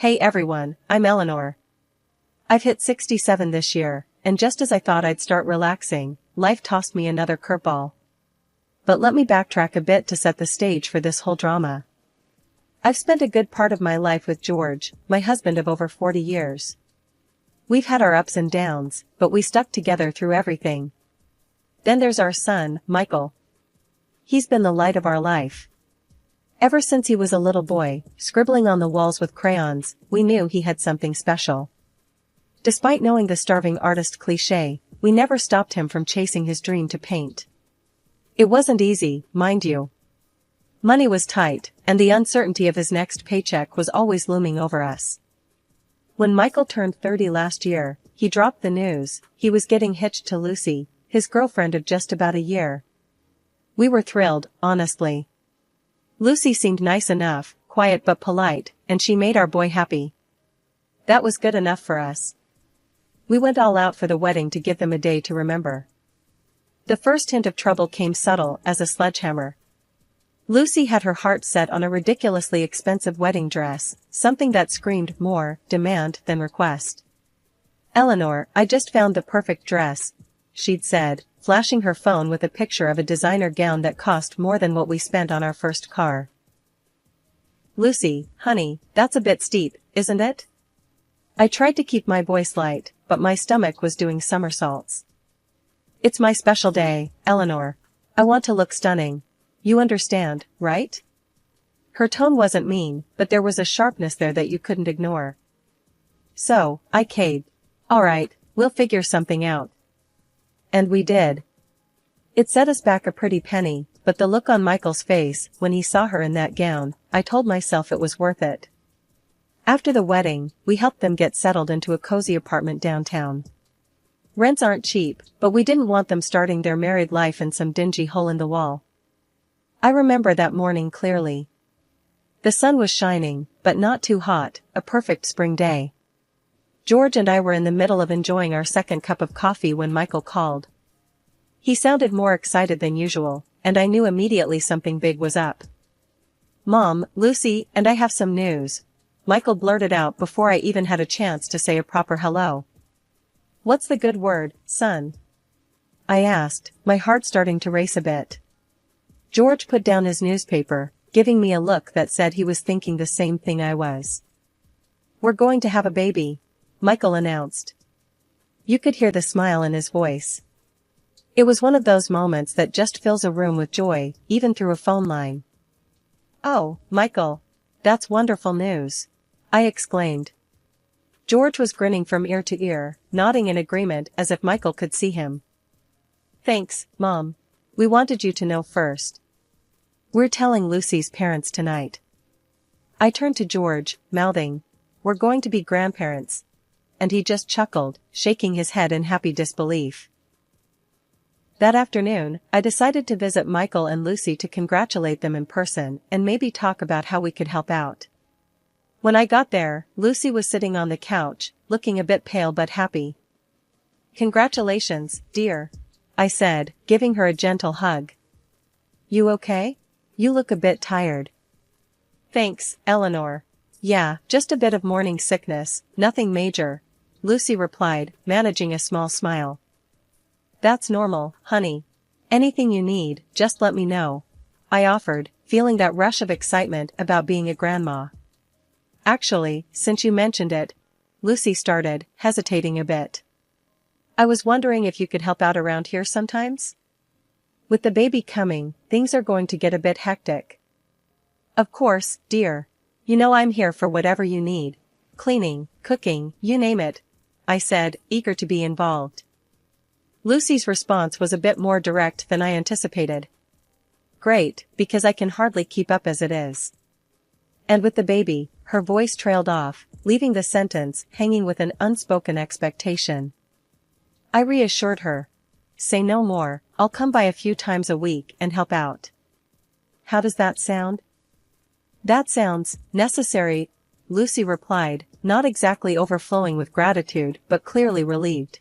Hey everyone, I'm Eleanor. I've hit 67 this year, and just as I thought I'd start relaxing, life tossed me another curveball. But let me backtrack a bit to set the stage for this whole drama. I've spent a good part of my life with George, my husband of over 40 years. We've had our ups and downs, but we stuck together through everything. Then there's our son, Michael. He's been the light of our life. Ever since he was a little boy, scribbling on the walls with crayons, we knew he had something special. Despite knowing the starving artist cliché, we never stopped him from chasing his dream to paint. It wasn't easy, mind you. Money was tight, and the uncertainty of his next paycheck was always looming over us. When Michael turned 30 last year, he dropped the news he was getting hitched to Lucy, his girlfriend of just about a year. We were thrilled, honestly. Lucy seemed nice enough, quiet but polite, and she made our boy happy. That was good enough for us. We went all out for the wedding to give them a day to remember. The first hint of trouble came subtle as a sledgehammer. Lucy had her heart set on a ridiculously expensive wedding dress, something that screamed more demand than request. "Eleanor, I just found the perfect dress," she'd said, flashing her phone with a picture of a designer gown that cost more than what we spent on our first car. "Lucy, honey, that's a bit steep, isn't it?" I tried to keep my voice light, but my stomach was doing somersaults. "It's my special day, Eleanor. I want to look stunning. You understand, right?" Her tone wasn't mean, but there was a sharpness there that you couldn't ignore. So, I caved. "All right, we'll figure something out." And we did. It set us back a pretty penny, but the look on Michael's face when he saw her in that gown, I told myself it was worth it. After the wedding, we helped them get settled into a cozy apartment downtown. Rents aren't cheap, but we didn't want them starting their married life in some dingy hole in the wall. I remember that morning clearly. The sun was shining, but not too hot, a perfect spring day. George and I were in the middle of enjoying our second cup of coffee when Michael called. He sounded more excited than usual, and I knew immediately something big was up. "Mom, Lucy, and I have some news," Michael blurted out before I even had a chance to say a proper hello. "What's the good word, son?" I asked, my heart starting to race a bit. George put down his newspaper, giving me a look that said he was thinking the same thing I was. "We're going to have a baby," Michael announced. You could hear the smile in his voice. It was one of those moments that just fills a room with joy, even through a phone line. "Oh, Michael. That's wonderful news," I exclaimed. George was grinning from ear to ear, nodding in agreement as if Michael could see him. "Thanks, Mom. We wanted you to know first. We're telling Lucy's parents tonight." I turned to George, mouthing, "We're going to be grandparents." And he just chuckled, shaking his head in happy disbelief. That afternoon, I decided to visit Michael and Lucy to congratulate them in person and maybe talk about how we could help out. When I got there, Lucy was sitting on the couch, looking a bit pale but happy. "Congratulations, dear," I said, giving her a gentle hug. "You okay? You look a bit tired." "Thanks, Eleanor. Yeah, just a bit of morning sickness, nothing major," Lucy replied, managing a small smile. "That's normal, honey. Anything you need, just let me know," I offered, feeling that rush of excitement about being a grandma. "Actually, since you mentioned it," Lucy started, hesitating a bit. "I was wondering if you could help out around here sometimes? With the baby coming, things are going to get a bit hectic." "Of course, dear. You know I'm here for whatever you need. Cleaning, cooking, you name it," I said, eager to be involved. Lucy's response was a bit more direct than I anticipated. "Great, because I can hardly keep up as it is." And with the baby, her voice trailed off, leaving the sentence hanging with an unspoken expectation. I reassured her. "Say no more, I'll come by a few times a week and help out." "How does that sound?" "That sounds necessary," Lucy replied, not exactly overflowing with gratitude but clearly relieved.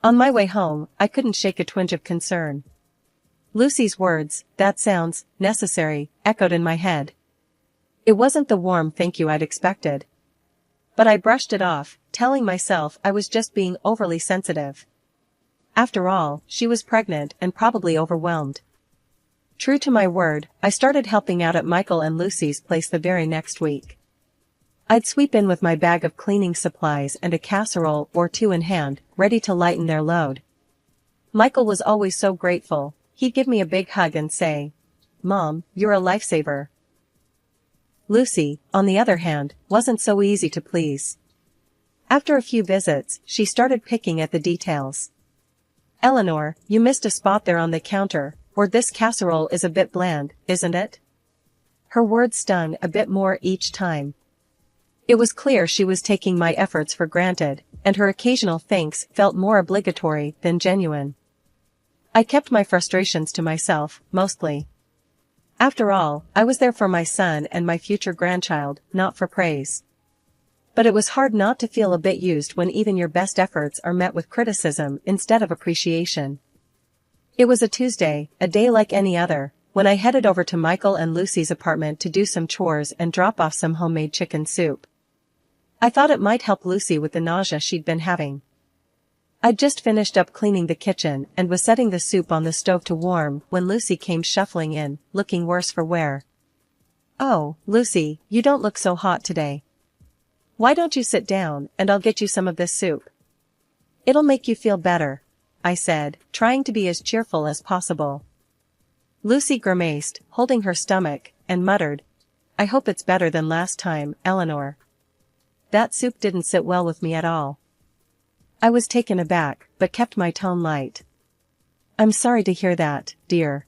On my way home, I couldn't shake a twinge of concern. Lucy's words, "That sounds necessary," echoed in my head. It wasn't the warm thank you I'd expected. But I brushed it off, telling myself I was just being overly sensitive. After all, she was pregnant and probably overwhelmed. True to my word, I started helping out at Michael and Lucy's place the very next week. I'd sweep in with my bag of cleaning supplies and a casserole or two in hand, ready to lighten their load. Michael was always so grateful. He'd give me a big hug and say, "Mom, you're a lifesaver." Lucy, on the other hand, wasn't so easy to please. After a few visits, she started picking at the details. "Eleanor, you missed a spot there on the counter, or this casserole is a bit bland, isn't it?" Her words stung a bit more each time. It was clear she was taking my efforts for granted, and her occasional thanks felt more obligatory than genuine. I kept my frustrations to myself, mostly. After all, I was there for my son and my future grandchild, not for praise. But it was hard not to feel a bit used when even your best efforts are met with criticism instead of appreciation. It was a Tuesday, a day like any other, when I headed over to Michael and Lucy's apartment to do some chores and drop off some homemade chicken soup. I thought it might help Lucy with the nausea she'd been having. I'd just finished up cleaning the kitchen and was setting the soup on the stove to warm when Lucy came shuffling in, looking worse for wear. "Oh, Lucy, you don't look so hot today. Why don't you sit down and I'll get you some of this soup? It'll make you feel better," I said, trying to be as cheerful as possible. Lucy grimaced, holding her stomach, and muttered, "I hope it's better than last time, Eleanor. That soup didn't sit well with me at all." I was taken aback, but kept my tone light. "I'm sorry to hear that, dear.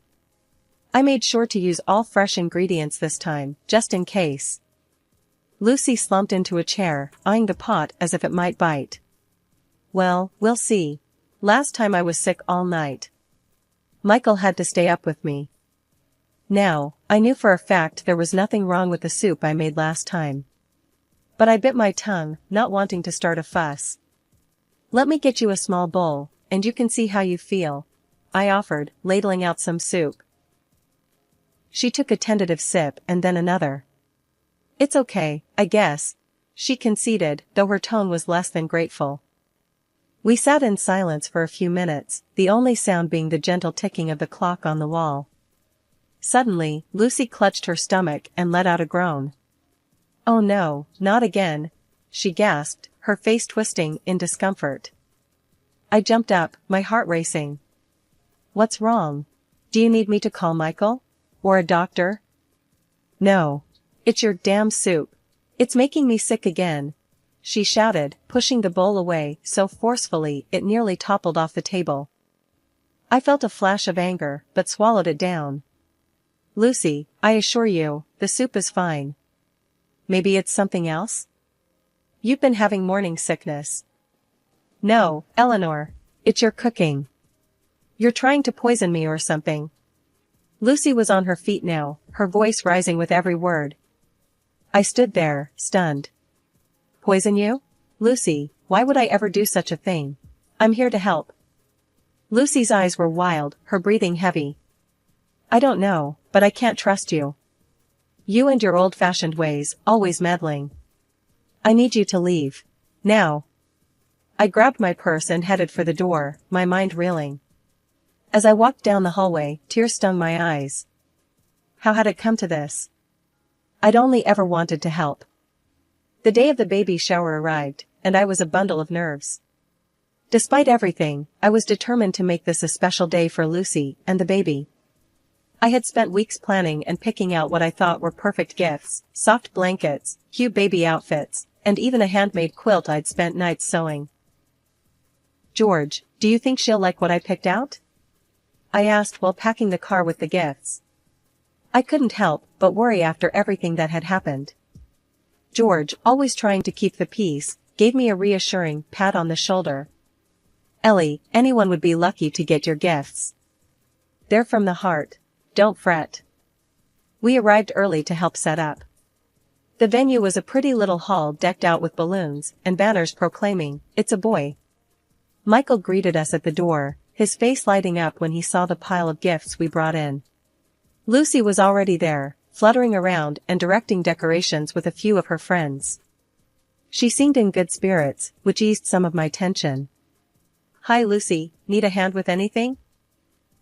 I made sure to use all fresh ingredients this time, just in case." Lucy slumped into a chair, eyeing the pot as if it might bite. "Well, we'll see. Last time I was sick all night. Michael had to stay up with me." Now, I knew for a fact there was nothing wrong with the soup I made last time. But I bit my tongue, not wanting to start a fuss. "Let me get you a small bowl, and you can see how you feel," I offered, ladling out some soup. She took a tentative sip and then another. "It's okay, I guess," she conceded, though her tone was less than grateful. We sat in silence for a few minutes, the only sound being the gentle ticking of the clock on the wall. Suddenly, Lucy clutched her stomach and let out a groan. "Oh no, not again," she gasped, her face twisting in discomfort. I jumped up, my heart racing. "What's wrong? Do you need me to call Michael? Or a doctor?" "No. It's your damn soup. It's making me sick again," she shouted, pushing the bowl away so forcefully it nearly toppled off the table. I felt a flash of anger, but swallowed it down. "Lucy, I assure you, the soup is fine. Maybe it's something else? You've been having morning sickness." "No, Eleanor. It's your cooking. You're trying to poison me or something." Lucy was on her feet now, her voice rising with every word. I stood there, stunned. "Poison you? Lucy, why would I ever do such a thing? I'm here to help." Lucy's eyes were wild, her breathing heavy. "I don't know, but I can't trust you. You and your old-fashioned ways, always meddling. I need you to leave. Now." I grabbed my purse and headed for the door, my mind reeling. As I walked down the hallway, tears stung my eyes. How had it come to this? I'd only ever wanted to help. The day of the baby shower arrived, and I was a bundle of nerves. Despite everything, I was determined to make this a special day for Lucy and the baby. I had spent weeks planning and picking out what I thought were perfect gifts, soft blankets, cute baby outfits, and even a handmade quilt I'd spent nights sewing. "George, do you think she'll like what I picked out?" I asked while packing the car with the gifts. I couldn't help but worry after everything that had happened. George, always trying to keep the peace, gave me a reassuring pat on the shoulder. "Ellie, anyone would be lucky to get your gifts. They're from the heart. Don't fret." We arrived early to help set up. The venue was a pretty little hall decked out with balloons and banners proclaiming, "It's a boy." Michael greeted us at the door, his face lighting up when he saw the pile of gifts we brought in. Lucy was already there, fluttering around and directing decorations with a few of her friends. She seemed in good spirits, which eased some of my tension. "Hi Lucy, need a hand with anything?"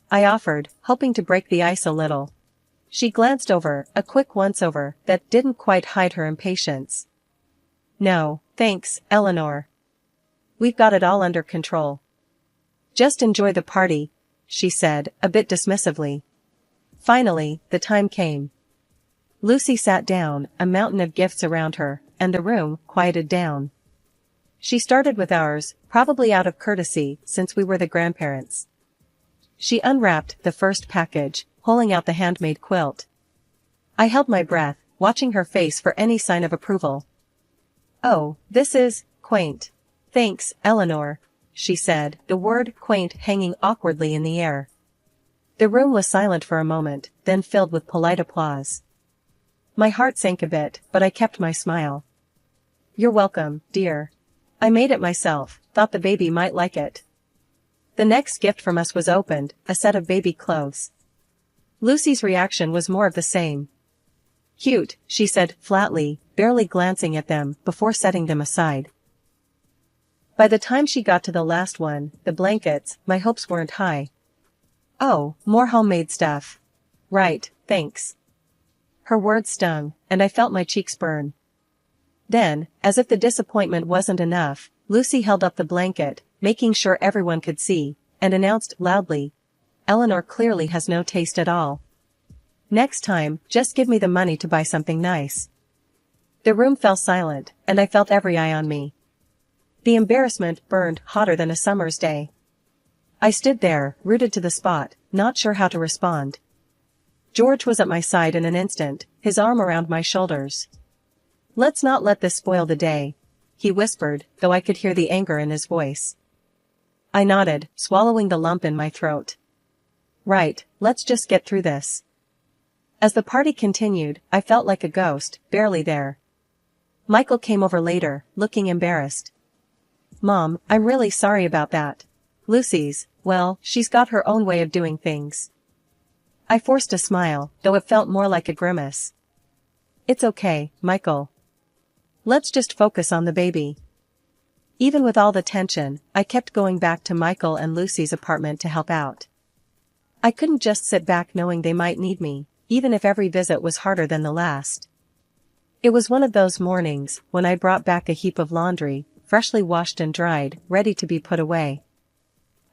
I offered, hoping to break the ice a little. She glanced over, a quick once-over that didn't quite hide her impatience. "No, thanks, Eleanor. We've got it all under control. Just enjoy the party," she said, a bit dismissively. Finally, the time came. Lucy sat down, a mountain of gifts around her, and the room quieted down. She started with ours, probably out of courtesy, since we were the grandparents. She unwrapped the first package, pulling out the handmade quilt. I held my breath, watching her face for any sign of approval. "Oh, this is quaint. Thanks, Eleanor," she said, the word quaint hanging awkwardly in the air. The room was silent for a moment, then filled with polite applause. My heart sank a bit, but I kept my smile. "You're welcome, dear. I made it myself, thought the baby might like it." The next gift from us was opened, a set of baby clothes. Lucy's reaction was more of the same. "Cute," she said flatly, barely glancing at them before setting them aside. By the time she got to the last one, the blankets, my hopes weren't high. "Oh, more homemade stuff. Right, thanks." Her words stung, and I felt my cheeks burn. Then, as if the disappointment wasn't enough, Lucy held up the blanket, making sure everyone could see, and announced loudly, "Eleanor clearly has no taste at all. Next time, just give me the money to buy something nice." The room fell silent, and I felt every eye on me. The embarrassment burned hotter than a summer's day. I stood there, rooted to the spot, not sure how to respond. George was at my side in an instant, his arm around my shoulders. "Let's not let this spoil the day," he whispered, though I could hear the anger in his voice. I nodded, swallowing the lump in my throat. "Right, let's just get through this." As the party continued, I felt like a ghost, barely there. Michael came over later, looking embarrassed. "Mom, I'm really sorry about that. Lucy's, well, she's got her own way of doing things." I forced a smile, though it felt more like a grimace. "It's okay, Michael. Let's just focus on the baby." Even with all the tension, I kept going back to Michael and Lucy's apartment to help out. I couldn't just sit back knowing they might need me, even if every visit was harder than the last. It was one of those mornings when I brought back a heap of laundry, freshly washed and dried, ready to be put away.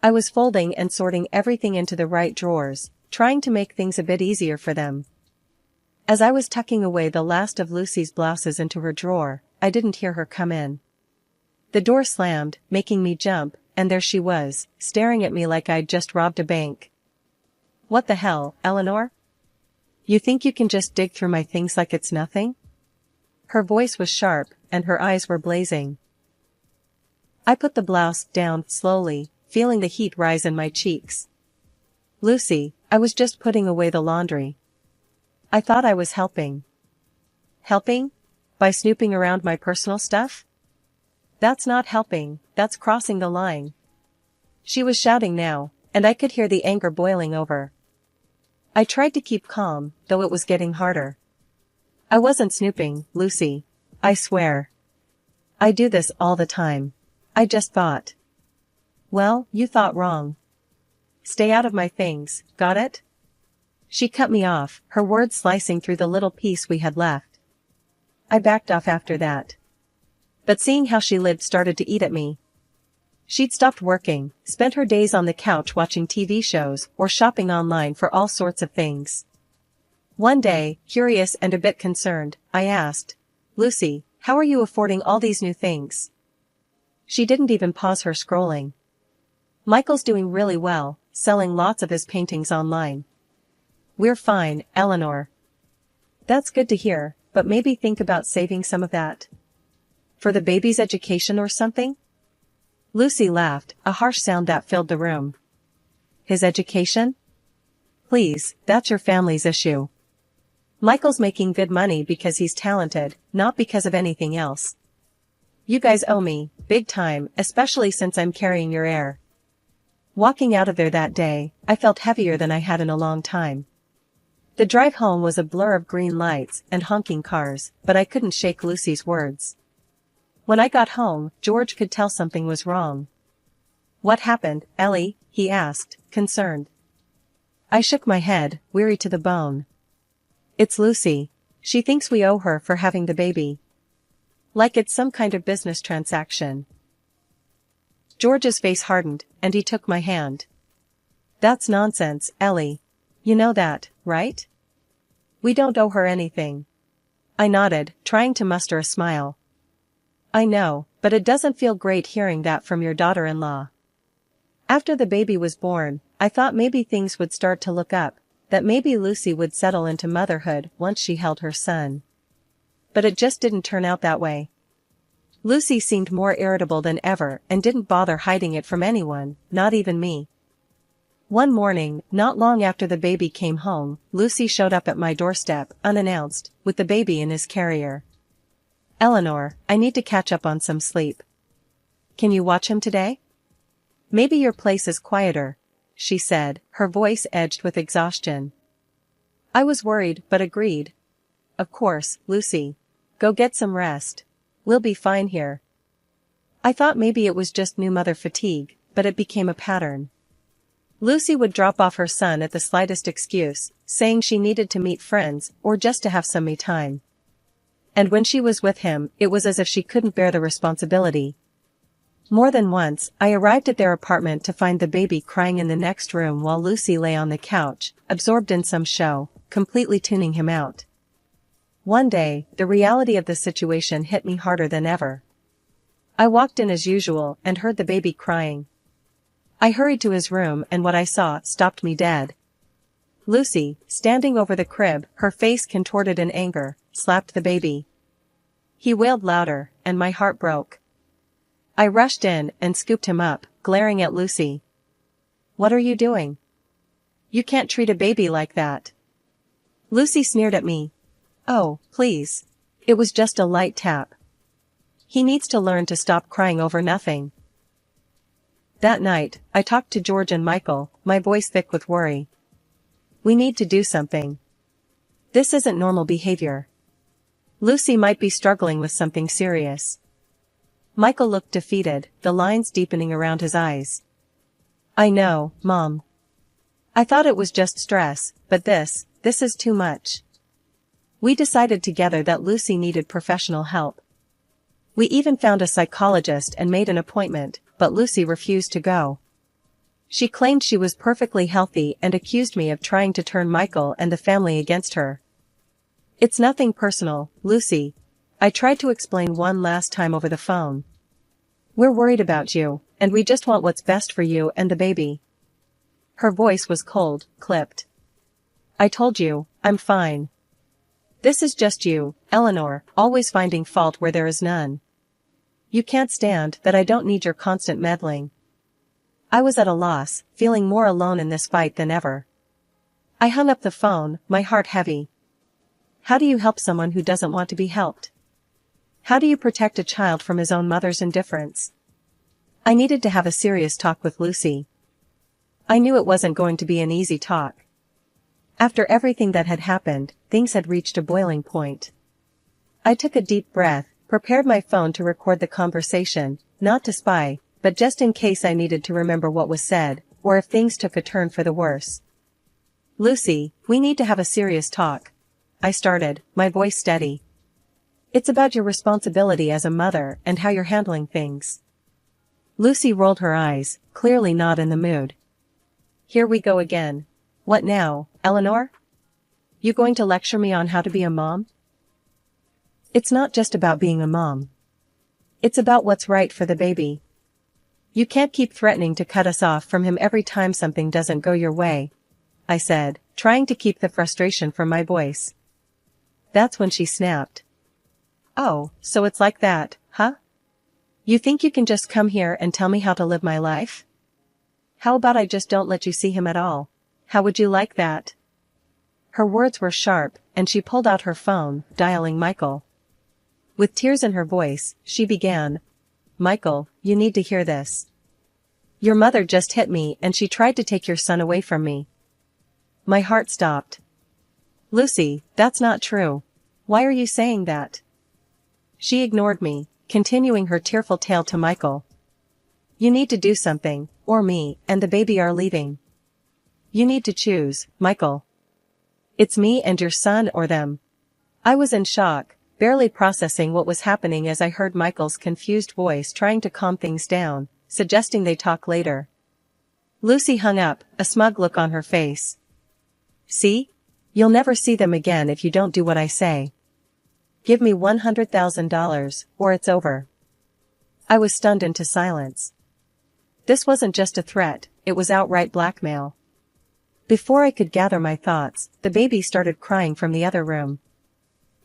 I was folding and sorting everything into the right drawers, trying to make things a bit easier for them. As I was tucking away the last of Lucy's blouses into her drawer, I didn't hear her come in. The door slammed, making me jump, and there she was, staring at me like I'd just robbed a bank. "What the hell, Eleanor? You think you can just dig through my things like it's nothing?" Her voice was sharp, and her eyes were blazing. I put the blouse down slowly, feeling the heat rise in my cheeks. "Lucy, I was just putting away the laundry. I thought I was helping." "Helping? By snooping around my personal stuff? That's not helping, that's crossing the line." She was shouting now, and I could hear the anger boiling over. I tried to keep calm, though it was getting harder. "I wasn't snooping, Lucy. I swear. I do this all the time. I just thought." "Well, you thought wrong. Stay out of my things, got it?" She cut me off, her words slicing through the little piece we had left. I backed off after that. But seeing how she lived started to eat at me. She'd stopped working, spent her days on the couch watching TV shows or shopping online for all sorts of things. One day, curious and a bit concerned, I asked, "Lucy, how are you affording all these new things?" She didn't even pause her scrolling. "Michael's doing really well, selling lots of his paintings online." "We're fine, Eleanor." "That's good to hear, but maybe think about saving some of that. For the baby's education or something?" Lucy laughed, a harsh sound that filled the room. "His education? Please, that's your family's issue. Michael's making good money because he's talented, not because of anything else. You guys owe me, big time, especially since I'm carrying your heir." Walking out of there that day, I felt heavier than I had in a long time. The drive home was a blur of green lights and honking cars, but I couldn't shake Lucy's words. When I got home, George could tell something was wrong. "What happened, Ellie?" he asked, concerned. I shook my head, weary to the bone. "It's Lucy. She thinks we owe her for having the baby. Like it's some kind of business transaction." George's face hardened, and he took my hand. "That's nonsense, Ellie. You know that, right? We don't owe her anything." I nodded, trying to muster a smile. "I know, but it doesn't feel great hearing that from your daughter-in-law." After the baby was born, I thought maybe things would start to look up, that maybe Lucy would settle into motherhood once she held her son. But it just didn't turn out that way. Lucy seemed more irritable than ever and didn't bother hiding it from anyone, not even me. One morning, not long after the baby came home, Lucy showed up at my doorstep, unannounced, with the baby in his carrier. "Eleanor, I need to catch up on some sleep. Can you watch him today? Maybe your place is quieter," she said, her voice edged with exhaustion. I was worried but agreed. "Of course, Lucy. Go get some rest. We'll be fine here." I thought maybe it was just new mother fatigue, but it became a pattern. Lucy would drop off her son at the slightest excuse, saying she needed to meet friends or just to have some me time. And when she was with him, it was as if she couldn't bear the responsibility. More than once, I arrived at their apartment to find the baby crying in the next room while Lucy lay on the couch, absorbed in some show, completely tuning him out. One day, the reality of the situation hit me harder than ever. I walked in as usual and heard the baby crying. I hurried to his room and what I saw stopped me dead. Lucy, standing over the crib, her face contorted in anger, slapped the baby. He wailed louder, and my heart broke. I rushed in and scooped him up, glaring at Lucy. "What are you doing? You can't treat a baby like that." Lucy sneered at me. "Oh, please. It was just a light tap. He needs to learn to stop crying over nothing." That night, I talked to George and Michael, my voice thick with worry. "We need to do something. This isn't normal behavior. Lucy might be struggling with something serious." Michael looked defeated, the lines deepening around his eyes. "I know, Mom. I thought it was just stress, but this is too much." We decided together that Lucy needed professional help. We even found a psychologist and made an appointment, but Lucy refused to go. She claimed she was perfectly healthy and accused me of trying to turn Michael and the family against her. "It's nothing personal, Lucy," I tried to explain one last time over the phone. "We're worried about you, and we just want what's best for you and the baby." Her voice was cold, clipped. "I told you, I'm fine. This is just you, Eleanor, always finding fault where there is none. You can't stand that I don't need your constant meddling." I was at a loss, feeling more alone in this fight than ever. I hung up the phone, my heart heavy. How do you help someone who doesn't want to be helped? How do you protect a child from his own mother's indifference? I needed to have a serious talk with Lucy. I knew it wasn't going to be an easy talk. After everything that had happened, things had reached a boiling point. I took a deep breath, prepared my phone to record the conversation, not to spy, but just in case I needed to remember what was said, or if things took a turn for the worse. "Lucy, we need to have a serious talk," I started, my voice steady. "It's about your responsibility as a mother and how you're handling things." Lucy rolled her eyes, clearly not in the mood. "Here we go again. What now, Eleanor? You going to lecture me on how to be a mom?" "It's not just about being a mom. It's about what's right for the baby. You can't keep threatening to cut us off from him every time something doesn't go your way," I said, trying to keep the frustration from my voice. That's when she snapped. "Oh, so it's like that, huh? You think you can just come here and tell me how to live my life? How about I just don't let you see him at all? How would you like that?" Her words were sharp, and she pulled out her phone, dialing Michael. With tears in her voice, she began, "Michael, you need to hear this. Your mother just hit me and she tried to take your son away from me." My heart stopped. "Lucy, that's not true. Why are you saying that?" She ignored me, continuing her tearful tale to Michael. You need to do something, or me and the baby are leaving. You need to choose, Michael. It's me and your son or them. I was in shock, barely processing what was happening as I heard Michael's confused voice trying to calm things down, suggesting they talk later. Lucy hung up, a smug look on her face. See? You'll never see them again if you don't do what I say. Give me $100,000, or it's over. I was stunned into silence. This wasn't just a threat, it was outright blackmail. Before I could gather my thoughts, the baby started crying from the other room.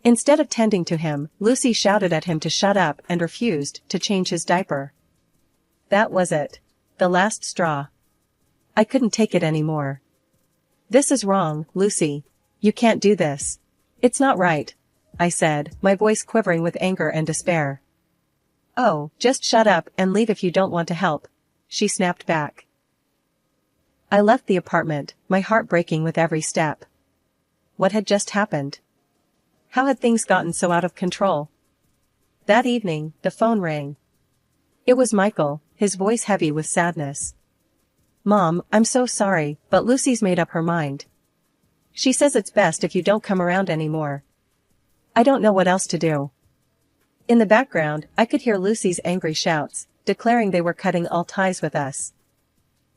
Instead of tending to him, Lucy shouted at him to shut up and refused to change his diaper. That was it. The last straw. I couldn't take it anymore. This is wrong, Lucy. You can't do this. It's not right, I said, my voice quivering with anger and despair. Oh, just shut up and leave if you don't want to help, she snapped back. I left the apartment, my heart breaking with every step. What had just happened? How had things gotten so out of control? That evening, the phone rang. It was Michael, his voice heavy with sadness. Mom, I'm so sorry, but Lucy's made up her mind. She says it's best if you don't come around anymore. I don't know what else to do. In the background, I could hear Lucy's angry shouts, declaring they were cutting all ties with us.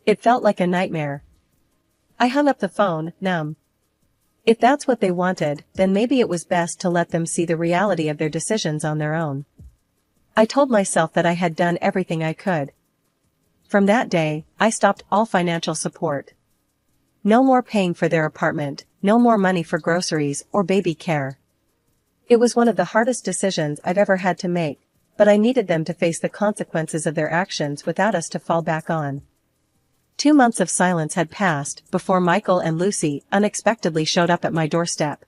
It felt like a nightmare. I hung up the phone, numb. If that's what they wanted, then maybe it was best to let them see the reality of their decisions on their own. I told myself that I had done everything I could. From that day, I stopped all financial support. No more paying for their apartment, no more money for groceries or baby care. It was one of the hardest decisions I've ever had to make, but I needed them to face the consequences of their actions without us to fall back on. 2 months of silence had passed before Michael and Lucy unexpectedly showed up at my doorstep.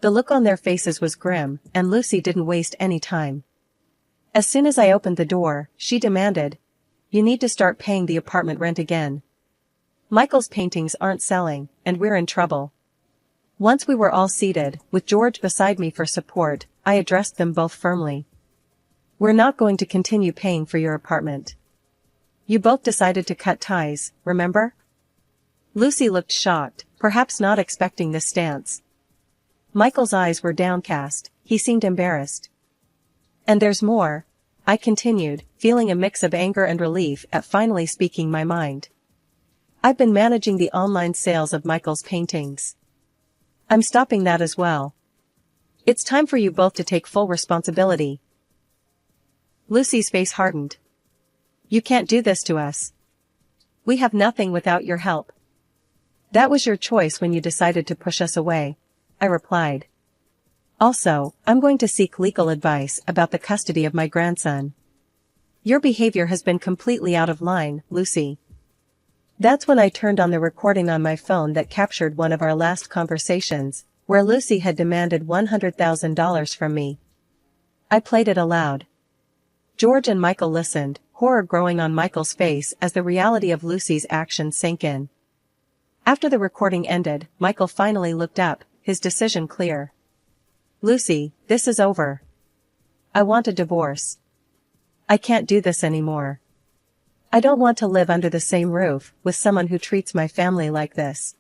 The look on their faces was grim, and Lucy didn't waste any time. As soon as I opened the door, she demanded, "You need to start paying the apartment rent again. Michael's paintings aren't selling, and we're in trouble." Once we were all seated, with George beside me for support, I addressed them both firmly. "We're not going to continue paying for your apartment. You both decided to cut ties, remember?" Lucy looked shocked, perhaps not expecting this stance. Michael's eyes were downcast, he seemed embarrassed. "And there's more," I continued, feeling a mix of anger and relief at finally speaking my mind. "I've been managing the online sales of Michael's paintings. I'm stopping that as well. It's time for you both to take full responsibility." Lucy's face hardened. "You can't do this to us. We have nothing without your help." "That was your choice when you decided to push us away," I replied. "Also, I'm going to seek legal advice about the custody of my grandson. Your behavior has been completely out of line, Lucy." That's when I turned on the recording on my phone that captured one of our last conversations, where Lucy had demanded $100,000 from me. I played it aloud. George and Michael listened, horror growing on Michael's face as the reality of Lucy's actions sank in. After the recording ended, Michael finally looked up, his decision clear. "Lucy, this is over. I want a divorce. I can't do this anymore. I don't want to live under the same roof with someone who treats my family like this."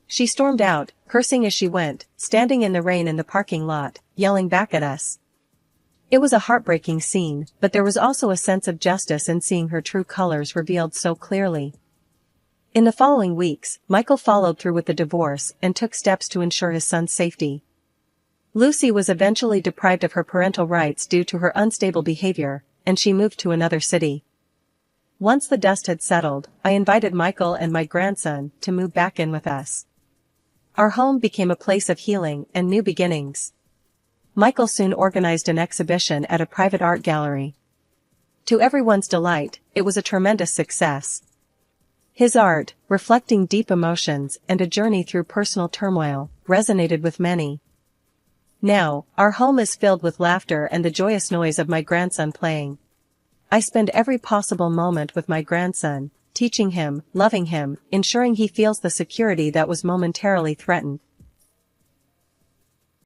She stormed out, cursing as she went, standing in the rain in the parking lot, yelling back at us. It was a heartbreaking scene, but there was also a sense of justice in seeing her true colors revealed so clearly. In the following weeks, Michael followed through with the divorce and took steps to ensure his son's safety. Lucy was eventually deprived of her parental rights due to her unstable behavior, and she moved to another city. Once the dust had settled, I invited Michael and my grandson to move back in with us. Our home became a place of healing and new beginnings. Michael soon organized an exhibition at a private art gallery. To everyone's delight, it was a tremendous success. His art, reflecting deep emotions and a journey through personal turmoil, resonated with many. Now, our home is filled with laughter and the joyous noise of my grandson playing. I spend every possible moment with my grandson, teaching him, loving him, ensuring he feels the security that was momentarily threatened.